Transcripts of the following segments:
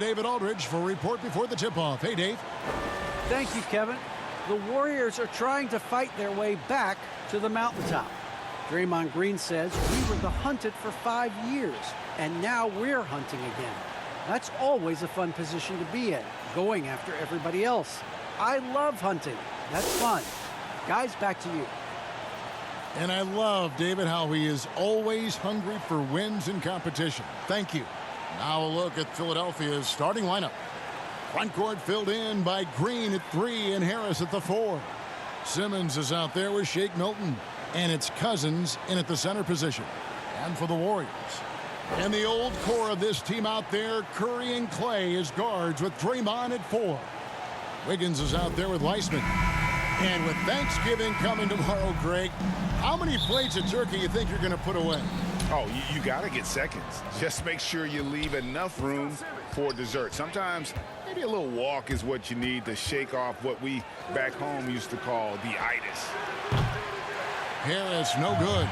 David Aldridge for a report before the tip-off. Hey, Dave. Thank you, Kevin. The Warriors are trying to fight their way back to the mountaintop. Draymond Green says we were the hunted for 5 years, and now we're hunting again. That's always a fun position to be in, going after everybody else. I love hunting. That's fun. Guys, back to you. And I love, David, how he is always hungry for wins in competition. Thank you. Now a look at Philadelphia's starting lineup. Front court filled in by Green at 3 and Harris at the 4. Simmons is out there with Shake Milton. And it's Cousins in at the center position. And for the Warriors. And the old core of this team out there, Curry and Clay as guards with Draymond at 4. Wiggins is out there with Weissman. And with Thanksgiving coming tomorrow, Greg, how many plates of turkey you think you're going to put away? Oh, you got to get seconds. Just make sure you leave enough room for dessert. Sometimes maybe a little walk is what you need to shake off what we back home used to call the itis. Harris, no good.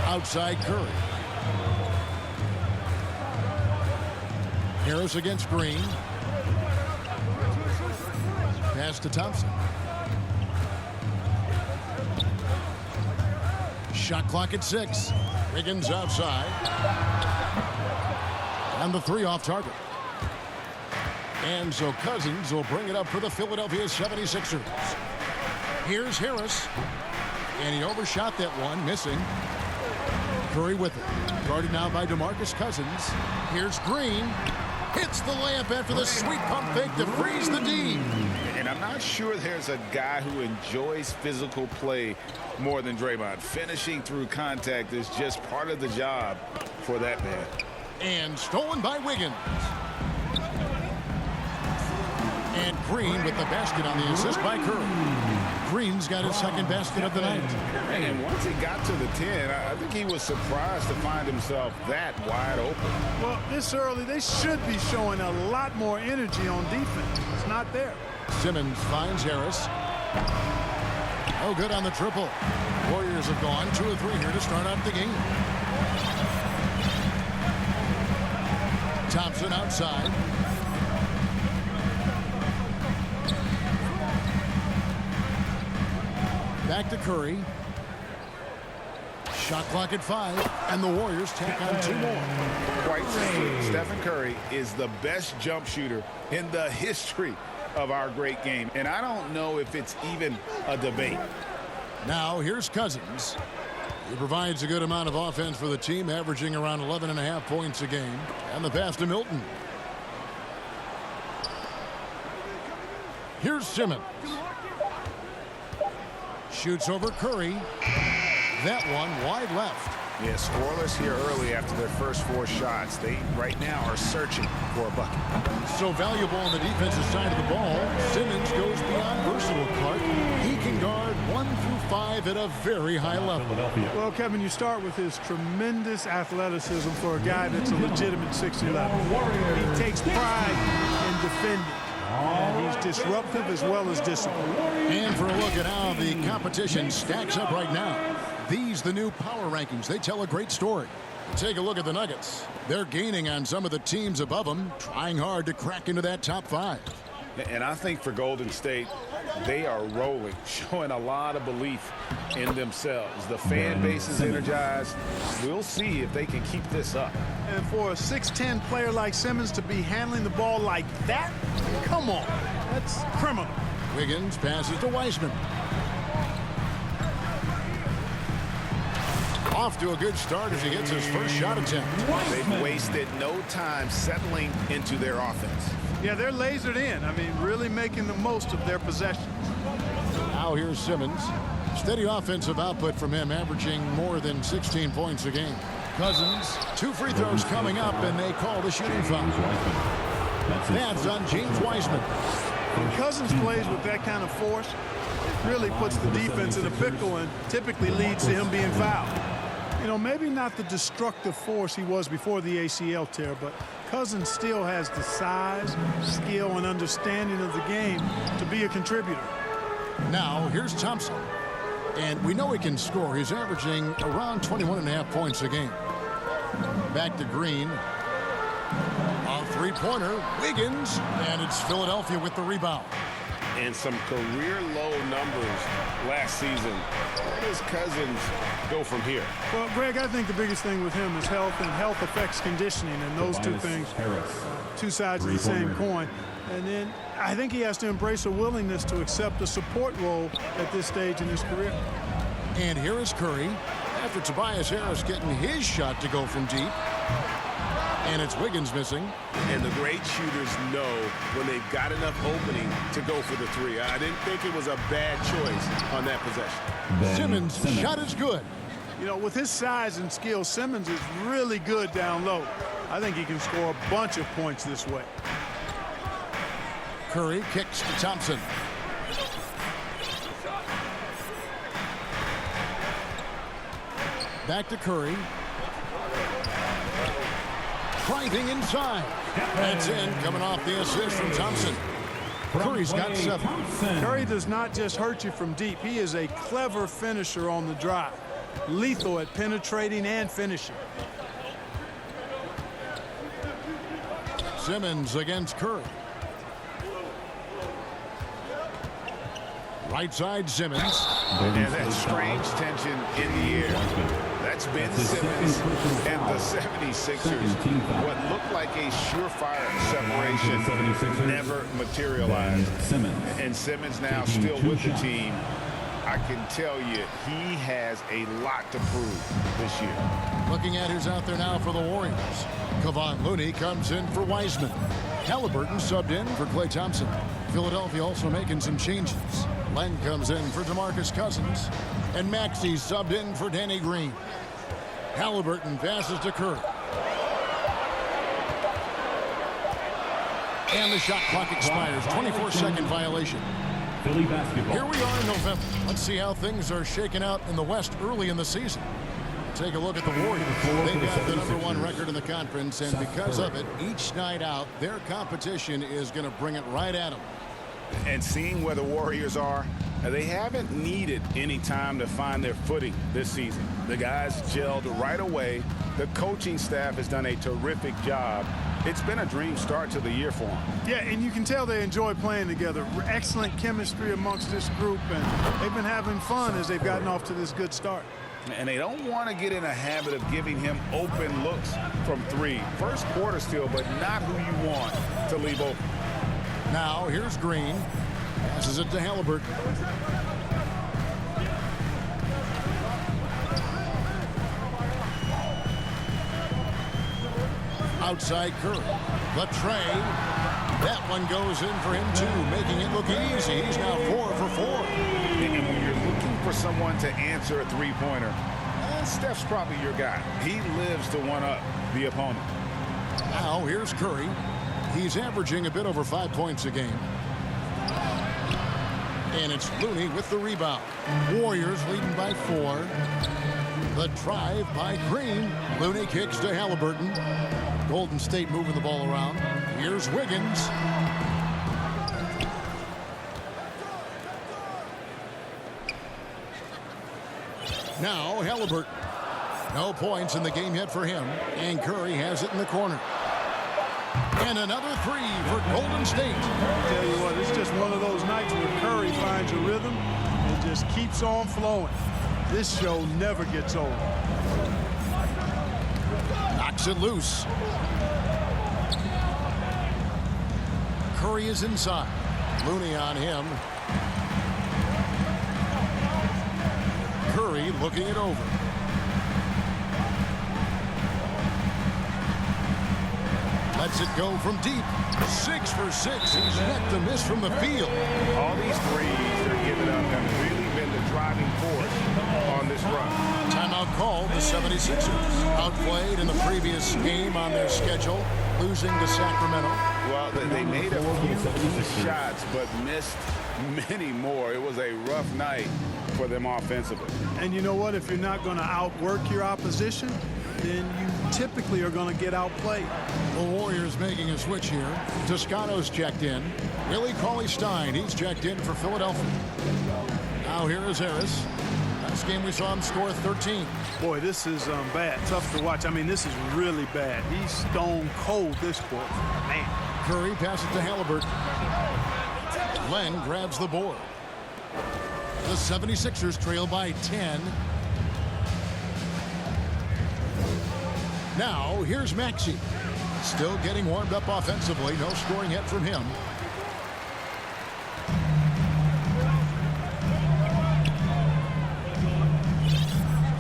Outside Curry. Harris against Green. Pass to Thompson. Shot clock at 6. Wiggins outside. And the 3 off target. And so Cousins will bring it up for the Philadelphia 76ers. Here's Harris. And he overshot that one, missing. Curry with it. Guarded now by DeMarcus Cousins. Here's Green. Hits the layup after the sweet pump fake to freeze the D. And I'm not sure there's a guy who enjoys physical play more than Draymond. Finishing through contact is just part of the job for that man. And stolen by Wiggins. And Green with the basket on the assist by Curry. Green's got his second basket of the night. And once he got to the 10, I think he was surprised to find himself that wide open. Well, this early, they should be showing a lot more energy on defense. It's not there. Simmons finds Harris. Oh, good on the triple. Warriors have gone 2 of 3 here to start out the game. Thompson outside. Back to Curry. Shot clock at 5, and the Warriors take on 2 more. Quite simply, Stephen Curry is the best jump shooter in the history of our great game, and I don't know if it's even a debate. Now here's Cousins. He provides a good amount of offense for the team, averaging around 11.5 points a game. And the pass to Milton. Here's Simmons. Shoots over Curry. That one wide left. Yeah, scoreless here early after their first 4 shots. They right now are searching for a bucket. So valuable on the defensive side of the ball. Simmons goes beyond versatile, Clark. He can guard 1 through 5 at a very high level. Well, Kevin, you start with his tremendous athleticism for a guy that's a legitimate 6'11". He takes pride in defending. And he's disruptive as well as disciplined. And for a look at how the competition stacks up right now. These, the new power rankings, they tell a great story. Take a look at the Nuggets. They're gaining on some of the teams above them, trying hard to crack into that top 5. And I think for Golden State, they are rolling, showing a lot of belief in themselves. The fan base is energized. We'll see if they can keep this up. And for a 6'10" player like Simmons to be handling the ball like that, come on, that's criminal. Wiggins passes to Weissman. Off to a good start as he gets his first shot attempt. They've wasted no time settling into their offense. Yeah, they're lasered in. I mean, really making the most of their possessions. Now here's Simmons. Steady offensive output from him, averaging more than 16 points a game. Cousins, 2 free throws coming up, and they call the shooting foul. That's on James Wiseman. When Cousins plays with that kind of force, it really puts the defense in a pickle and typically leads to him being fouled. You know, maybe not the destructive force he was before the ACL tear, but Cousins still has the size, skill, and understanding of the game to be a contributor. Now, here's Thompson. And we know he can score. He's averaging around 21.5 points a game. Back to Green. three-pointer. Wiggins, and it's Philadelphia with the rebound. And some career-low numbers last season. Where does Cousins go from here? Well, Greg, I think the biggest thing with him is health, and health affects conditioning, and those two things, two sides of the same coin. And then I think he has to embrace a willingness to accept a support role at this stage in his career. And here is Curry after Tobias Harris getting his shot to go from deep. And it's Wiggins missing. And the great shooters know when they've got enough opening to go for the three. I didn't think it was a bad choice on that possession. Simmons' shot is good. You know, with his size and skill, Simmons is really good down low. I think he can score a bunch of points this way. Curry kicks to Thompson. Back to Curry. Driving inside. That's in, coming off the assist from Thompson. Curry's got 7. Curry does not just hurt you from deep. He is a clever finisher on the drive. Lethal at penetrating and finishing. Simmons against Curry. Right side Simmons. And that strange tension in the air. That's Ben Simmons and the 76ers. What looked like a surefire separation never materialized. And Simmons now still with the team. I can tell you he has a lot to prove this year. Looking at who's out there now for the Warriors. Kevon Looney comes in for Wiseman. Halliburton subbed in for Klay Thompson. Philadelphia also making some changes. Len comes in for DeMarcus Cousins. And Maxey subbed in for Danny Green. Halliburton passes to Curry. And the shot clock expires. 24-second violation. Philly basketball. Here we are in November. Let's see how things are shaking out in the West early in the season. Take a look at the Warriors. They've got the #1 record in the conference, and because of it, each night out, their competition is going to bring it right at them. And seeing where the Warriors are, they haven't needed any time to find their footing this season. The guys gelled right away. The coaching staff has done a terrific job. It's been a dream start to the year for them. Yeah, and you can tell they enjoy playing together. Excellent chemistry amongst this group, and they've been having fun as they've gotten off to this good start. And they don't want to get in a habit of giving him open looks from 3. First quarter still, but not who you want to leave open. Now, here's Green. Passes it to Halliburton. Outside Curry. The tray. That one goes in for him, too, making it look easy. He's now 4 for 4. And when you're looking for someone to answer a three-pointer, Steph's probably your guy. He lives to one-up the opponent. Now, here's Curry. He's averaging a bit over 5 points a game. And it's Looney with the rebound. Warriors leading by 4. The drive by Green. Looney kicks to Halliburton. Golden State moving the ball around. Here's Wiggins. Now Halliburton. No points in the game yet for him. And Curry has it in the corner. And another 3 for Golden State. I tell you what, it's just one of those nights where Curry finds a rhythm and just keeps on flowing. This show never gets old. Knocks it loose. Curry is inside. Looney on him. Curry looking it over. Lets it go from deep. 6 for 6. He's yet to miss from the field. All these threes they're giving up have really been the driving force on this run. Timeout called the 76ers. Outplayed in the previous game on their schedule, losing to Sacramento. Well, they made a few key shots, but missed many more. It was a rough night for them offensively. And you know what? If you're not going to outwork your opposition, then you typically are going to get outplayed. The Warriors making a switch here. Toscano's checked in. Willie Cauley-Stein, he's checked in for Philadelphia. Now here is Harris. Last game we saw him score 13. Boy, this is bad. Tough to watch. I mean, this is really bad. He's stone cold this quarter. Man. Curry passes to Halliburton. Len grabs the board. The 76ers trail by 10. Now, here's Maxey. Still getting warmed up offensively. No scoring yet from him.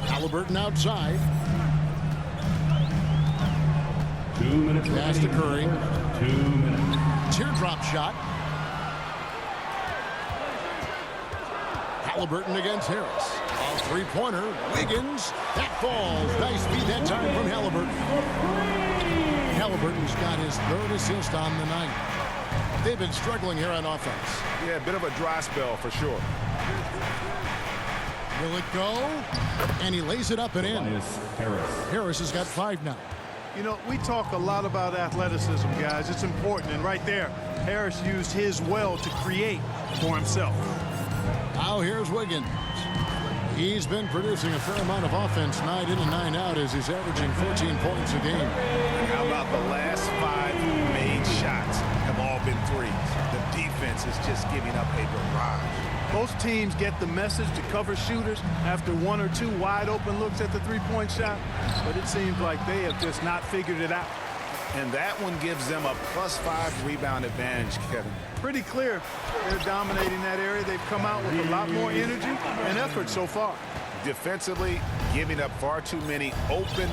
Halliburton outside. 2 minutes. Pass to Curry. 2 minutes. Teardrop shot. Halliburton against Harris. A three-pointer. Wiggins. That falls. Nice feed that time from Halliburton. Halliburton's got his third assist on the night. They've been struggling here on offense. Yeah, a bit of a dry spell for sure. Will it go? And he lays it up and in. Harris. Harris has got 5 now. You know, we talk a lot about athleticism, guys. It's important. And right there, Harris used his well to create for himself. Now here's Wiggins. He's been producing a fair amount of offense night in and night out as he's averaging 14 points a game. How about the last 5 made shots have all been threes? The defense is just giving up a barrage. Most teams get the message to cover shooters after 1 or 2 wide open looks at the three-point shot, but it seems like they have just not figured it out. And that one gives them a +5 rebound advantage, Kevin. Pretty clear they're dominating that area. They've come out with a lot more energy and effort so far. Defensively, giving up far too many open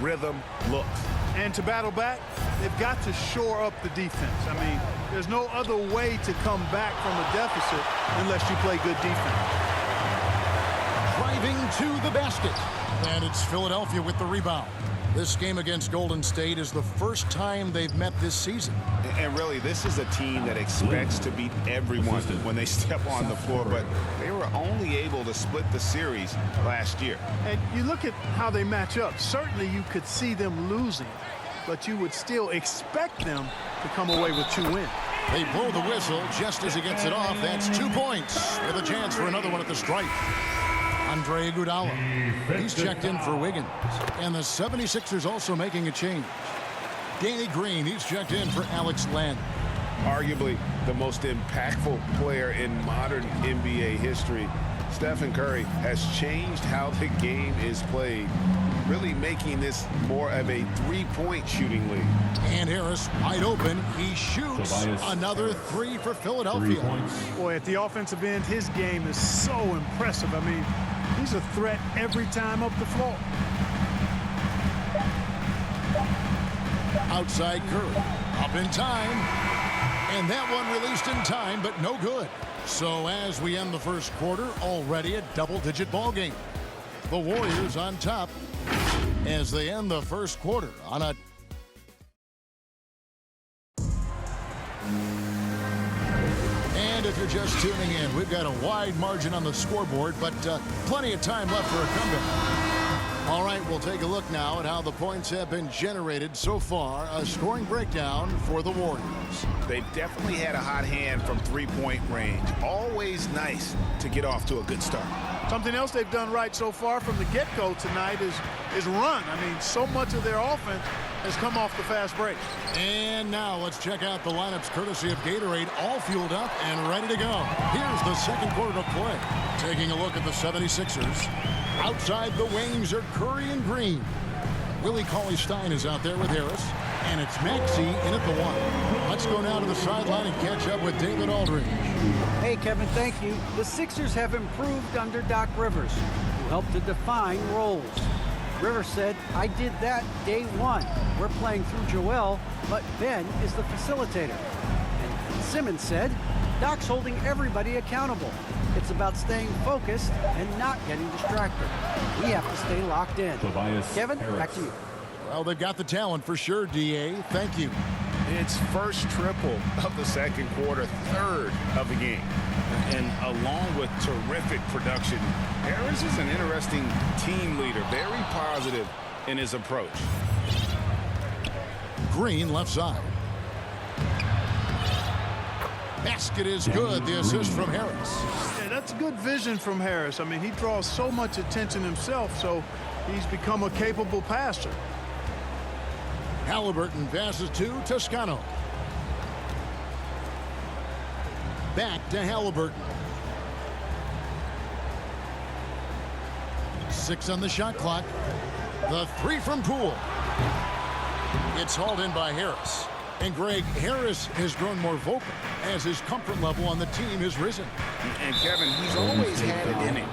rhythm looks. And to battle back, they've got to shore up the defense. I mean, there's no other way to come back from a deficit unless you play good defense. Driving to the basket. And it's Philadelphia with the rebound. This game against Golden State is the first time they've met this season. And really, this is a team that expects to beat everyone when they step on the floor, but they were only able to split the series last year. And you look at how they match up. Certainly you could see them losing, but you would still expect them to come away with 2 wins. They blow the whistle just as he gets it off. That's 2 points with a chance for another one at the stripe. Andre Iguodala. He's checked in for Wiggins. And the 76ers also making a change. Danny Green, he's checked in for Alex Len. Arguably the most impactful player in modern NBA history, Stephen Curry has changed how the game is played, really making this more of a three-point shooting league. And Harris wide open. He shoots another 3 for Philadelphia. Boy, at the offensive end, his game is so impressive. I mean, he's a threat every time up the floor. Outside Curry. Up in time. And that one released in time, but no good. So as we end the first quarter, already a double-digit ball game. The Warriors on top as they end the first quarter on a... And if you're just tuning in, we've got a wide margin on the scoreboard, but plenty of time left for a comeback. All right, we'll take a look now at how the points have been generated so far. A scoring breakdown for the Warriors. They've definitely had a hot hand from three-point range. Always nice to get off to a good start. Something else they've done right so far from the get-go tonight is run. I mean, so much of their offense has come off the fast break. And now let's check out the lineups courtesy of Gatorade, all fueled up and ready to go. Here's the second quarter to play. Taking a look at the 76ers. Outside the wings are Curry and Green. Willie Cauley-Stein is out there with Harris. And it's Maxey in at the 1. Let's go now to the sideline and catch up with David Aldridge. Hey, Kevin, thank you. The Sixers have improved under Doc Rivers, who helped to define roles. Rivers said, I did that day 1. We're playing through Joel, but Ben is the facilitator. And Simmons said, Doc's holding everybody accountable. It's about staying focused and not getting distracted. We have to stay locked in. Kevin, back to you. Well, they've got the talent for sure, D.A. Thank you. It's first triple of the second quarter, third of the game. And along with terrific production, Harris is an interesting team leader, very positive in his approach. Green left side. Basket is good. The assist from Harris. Yeah, that's good vision from Harris. I mean, he draws so much attention himself, so he's become a capable passer. Halliburton passes to Toscano. Back to Halliburton. 6 on the shot clock. The 3 from Poole. It's hauled in by Harris. And Greg, Harris has grown more vocal as his comfort level on the team has risen. And Kevin, he's always had it in him.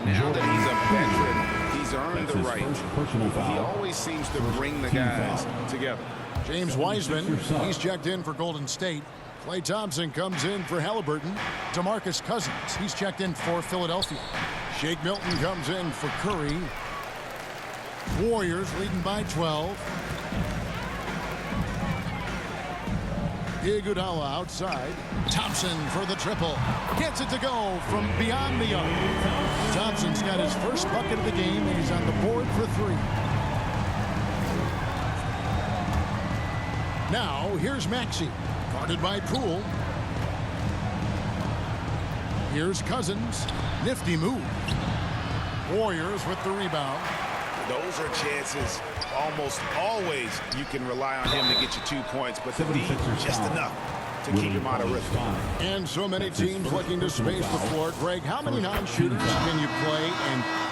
Now that he's a veteran, he's earned the right. He always seems to bring the guys together. James Wiseman, he's checked in for Golden State. Klay Thompson comes in for Halliburton. DeMarcus Cousins, he's checked in for Philadelphia. Shake Milton comes in for Curry. Warriors leading by 12. Iguodala outside. Thompson for the triple. Gets it to go from beyond the arc. Thompson's got his first bucket of the game, and he's on the board for 3. Now, here's Maxey. Guarded by Poole. Here's Cousins. Nifty move. Warriors with the rebound. Those are chances almost always you can rely on him to get you 2 points, but the D just enough to keep him out of rhythm. And so many teams looking to space the floor. Greg, how many non-shooters can you play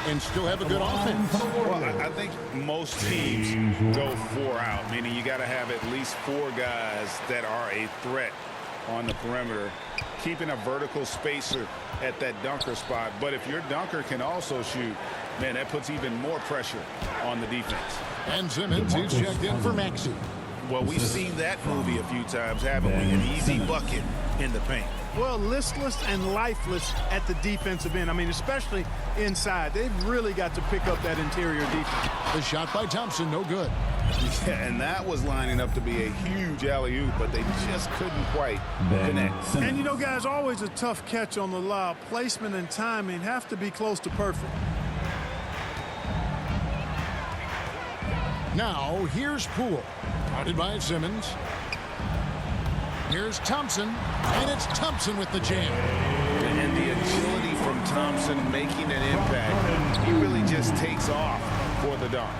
and still have a good offense? Well, I think most teams go 4 out, meaning you got to have at least 4 guys that are a threat on the perimeter, keeping a vertical spacer at that dunker spot. But if your dunker can also shoot, man, that puts even more pressure on the defense. And Simmons, he's checked in for Maxey. Well, we've seen that movie a few times, haven't we? An easy bucket in the paint. Well, listless and lifeless at the defensive end. I mean, especially inside. They've really got to pick up that interior defense. The shot by Thompson, no good. Yeah, and that was lining up to be a huge alley-oop, but they just couldn't quite connect. And, you know, guys, always a tough catch on the lob. Placement and timing have to be close to perfect. Now, here's Poole. Guarded by Simmons. Here's Thompson. And it's Thompson with the jam. And the agility from Thompson making an impact. He really just takes off for the dunk.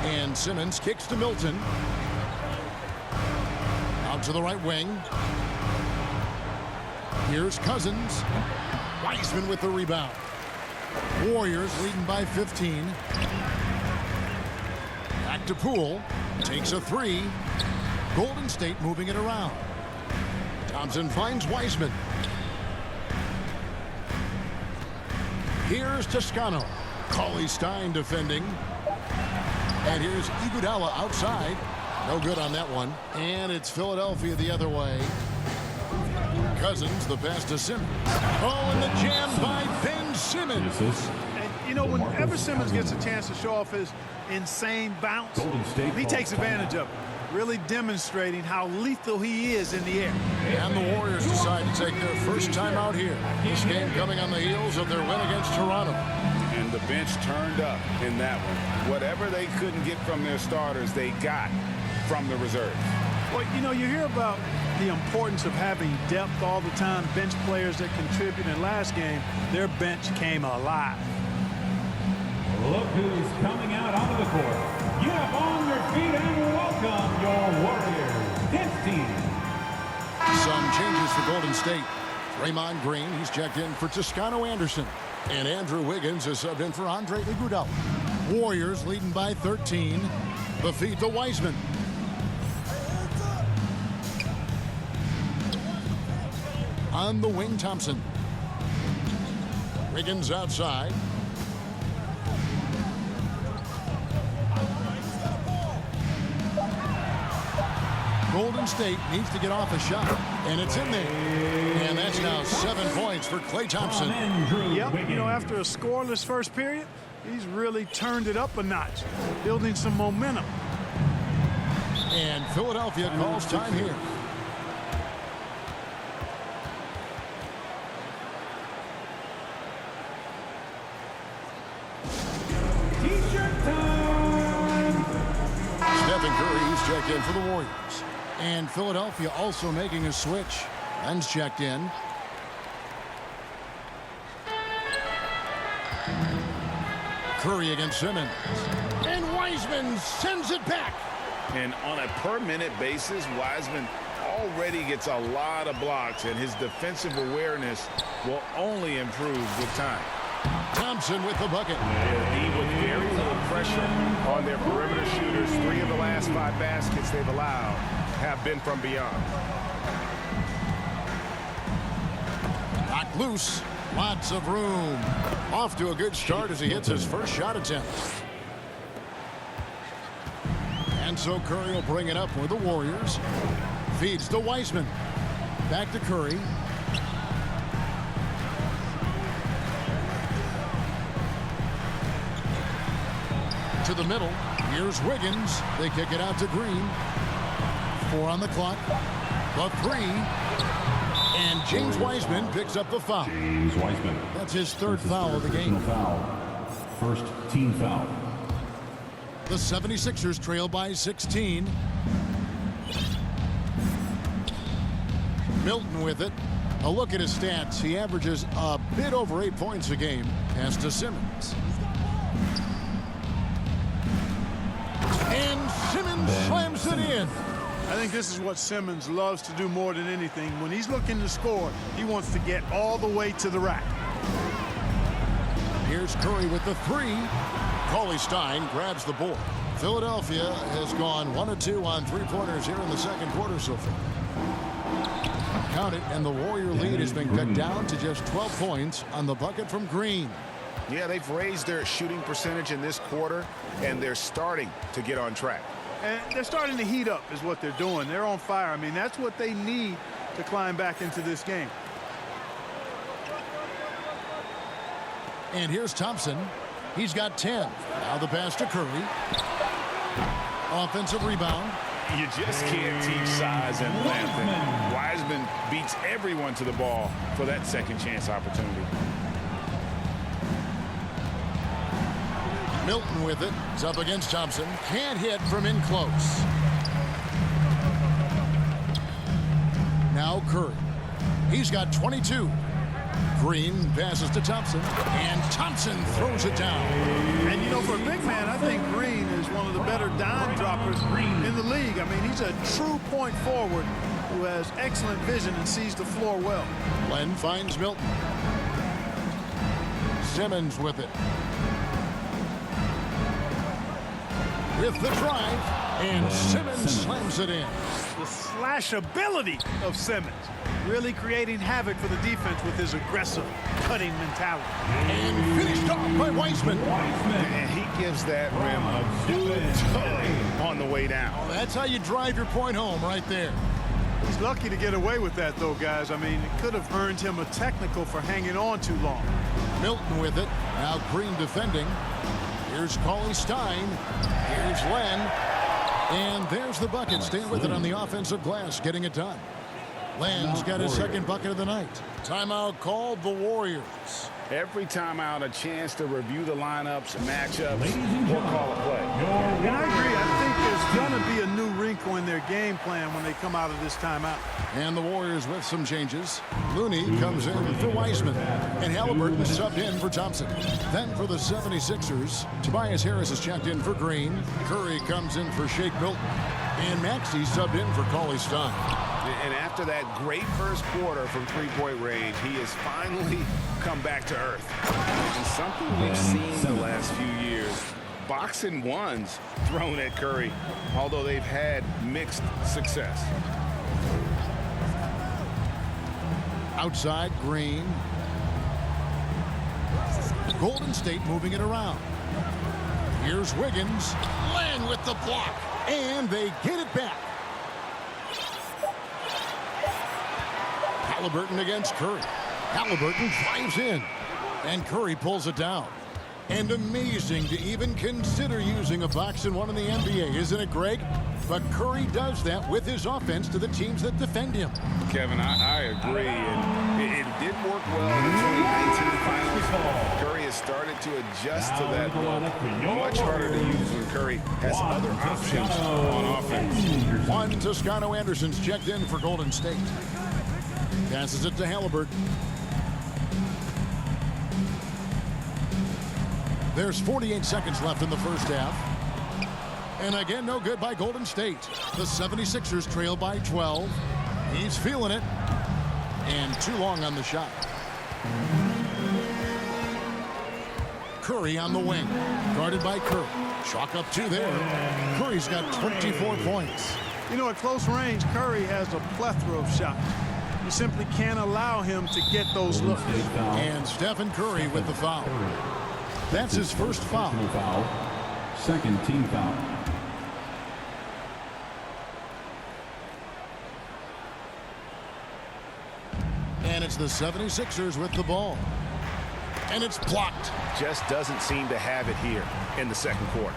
And Simmons kicks to Milton. Out to the right wing. Here's Cousins. Wiseman with the rebound. Warriors leading by 15. Back to Poole. Takes a 3. Golden State moving it around. Thompson finds Wiseman. Here's Toscano. Cauley Stein defending. And here's Iguodala outside. No good on that one. And it's Philadelphia the other way. Cousins, the pass to Simmons. Oh, and the jam by Ben Simmons. And, you know, whenever Simmons gets a chance to show off his insane bounce, he takes advantage of it, really demonstrating how lethal he is in the air. And the Warriors decide to take their first time out here. This game coming on the heels of their win against Toronto. And the bench turned up in that one. Whatever they couldn't get from their starters, they got from the reserves. Well, you know, you hear about the importance of having depth all the time, bench players that contribute. In last game, their bench came alive. Look who's coming out onto the court. Get up on your feet and welcome your Warriors. This team. Some changes for Golden State. Draymond Green, he's checked in for Toscano Anderson. And Andrew Wiggins is subbed in for Andre Iguodala. Warriors leading by 13. The feed to Wiseman. On the wing, Thompson. Wiggins outside. Golden State needs to get off a shot, and it's in there. And that's now 7 points for Klay Thompson. Yep, you know, after a scoreless first period, he's really turned it up a notch, building some momentum. And Philadelphia calls time here. T-shirt time. Stephen Curry is checked in for the Warriors. And Philadelphia also making a switch. Len's checked in. Curry against Simmons. And Wiseman sends it back. And on a per-minute basis, Wiseman already gets a lot of blocks, and his defensive awareness will only improve with time. Thompson with the bucket. They'll be with very little pressure on their perimeter shooters. 3 of the last 5 baskets they've allowed have been from beyond. Knocked loose. Lots of room. Off to a good start as he hits his first shot attempt. And so Curry will bring it up for the Warriors. Feeds to Wiseman. Back to Curry. To the middle. Here's Wiggins. They kick it out to Green. 4 on the clock. The 3. And James Wiseman picks up the foul. James Wiseman. That's his third foul of the game. Foul. First team foul. The 76ers trail by 16. Milton with it. A look at his stats. He averages a bit over 8 points a game. Pass to Simmons. And Simmons slams it in. I think this is what Simmons loves to do more than anything. When he's looking to score, he wants to get all the way to the rack. Here's Curry with the 3. Cauley-Stein grabs the board. Philadelphia has gone 1 of 2 on 3-pointers here in the second quarter so far. Count it, and the Warrior lead has been cut down to just 12 points on the bucket from Green. Yeah, they've raised their shooting percentage in this quarter, and they're starting to get on track. And they're starting to heat up is what they're doing. They're on fire. I mean, that's what they need to climb back into this game. And here's Thompson. He's got 10. Now the pass to Curry. Offensive rebound. You just can't teach size and length. Wiseman beats everyone to the ball for that second chance opportunity. Milton with it. It's up against Thompson. Can't hit from in close. Now Curry. He's got 22. Green passes to Thompson. And Thompson throws it down. And, you know, for a big man, I think Green is one of the better dime droppers in the league. I mean, he's a true point forward who has excellent vision and sees the floor well. Len finds Milton. Simmons with it. With the drive, and Simmons slams it in. The slash ability of Simmons, really creating havoc for the defense with his aggressive, cutting mentality. And finished off by Wiseman. And he gives that rim a good tug on the way down. Oh, that's how you drive your point home right there. He's lucky to get away with that, though, guys. I mean, it could have earned him a technical for hanging on too long. Milton with it. Now Green defending. Here's Cauley-Stein. Here's Len. And there's the bucket. Staying with it on the offensive glass, getting it done. Len's got his second bucket of the night. Timeout called the Warriors. Every timeout, a chance to review the lineups, matchups, or call a play. And I agree. I think there's going to be a new wrinkle in their game plan when they come out of this timeout. And the Warriors with some changes. Looney comes in for Wiseman. And Halliburton subbed in for Thompson. Then for the 76ers, Tobias Harris is checked in for Green. Curry comes in for Shake Milton. And Maxey subbed in for Cauley-Stein. And after that great first quarter from three-point range, he has finally come back to earth. And something we've seen the last few years, boxing ones thrown at Curry, although they've had mixed success. Outside, Green. Golden State moving it around. Here's Wiggins. Len with the block. And they get it back. Halliburton against Curry. Halliburton drives in. And Curry pulls it down. And amazing to even consider using a box and one in the NBA, isn't it, Greg? But Curry does that with his offense to the teams that defend him. Kevin, I agree. And it did work well in the 2019 finals. Curry has started to adjust to that look. Much harder to use when Curry has other options on offense. Juan Toscano-Anderson's checked in for Golden State. Passes it to Halliburton. There's 48 seconds left in the first half. And again, no good by Golden State. The 76ers trail by 12. He's feeling it. And too long on the shot. Curry on the wing. Guarded by Curry. Chalk up two there. Curry's got 24 points. You know, at close range, Curry has a plethora of shots. You simply can't allow him to get those looks. And Stephen Curry with the foul. That's his first foul. Second team foul. And it's the 76ers with the ball. And it's blocked. Just doesn't seem to have it here in the second quarter.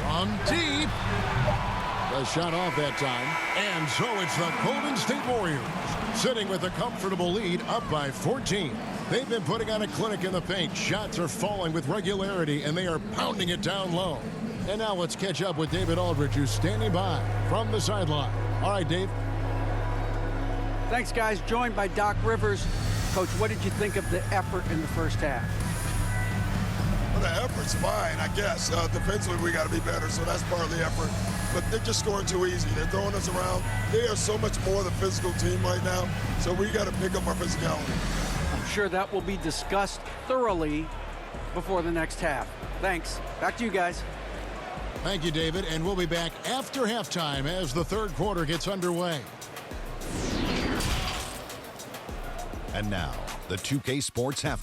From deep. The shot off that time. And so it's the Golden State Warriors sitting with a comfortable lead up by 14. They've been putting on a clinic in the paint. Shots are falling with regularity, and they are pounding it down low. And now let's catch up with David Aldridge, who's standing by from the sideline. All right, Dave. Thanks, guys. Joined by Doc Rivers. Coach, what did you think of the effort in the first half? Well, the effort's fine, I guess. Defensively, we got to be better, so that's part of the effort. But they're just scoring too easy. They're throwing us around. They are so much more the physical team right now, so we got to pick up our physicality. I'm sure that will be discussed thoroughly before the next half. Thanks. Back to you guys. Thank you, David. And we'll be back after halftime as the third quarter gets underway. And now, the 2K Sports Halftime.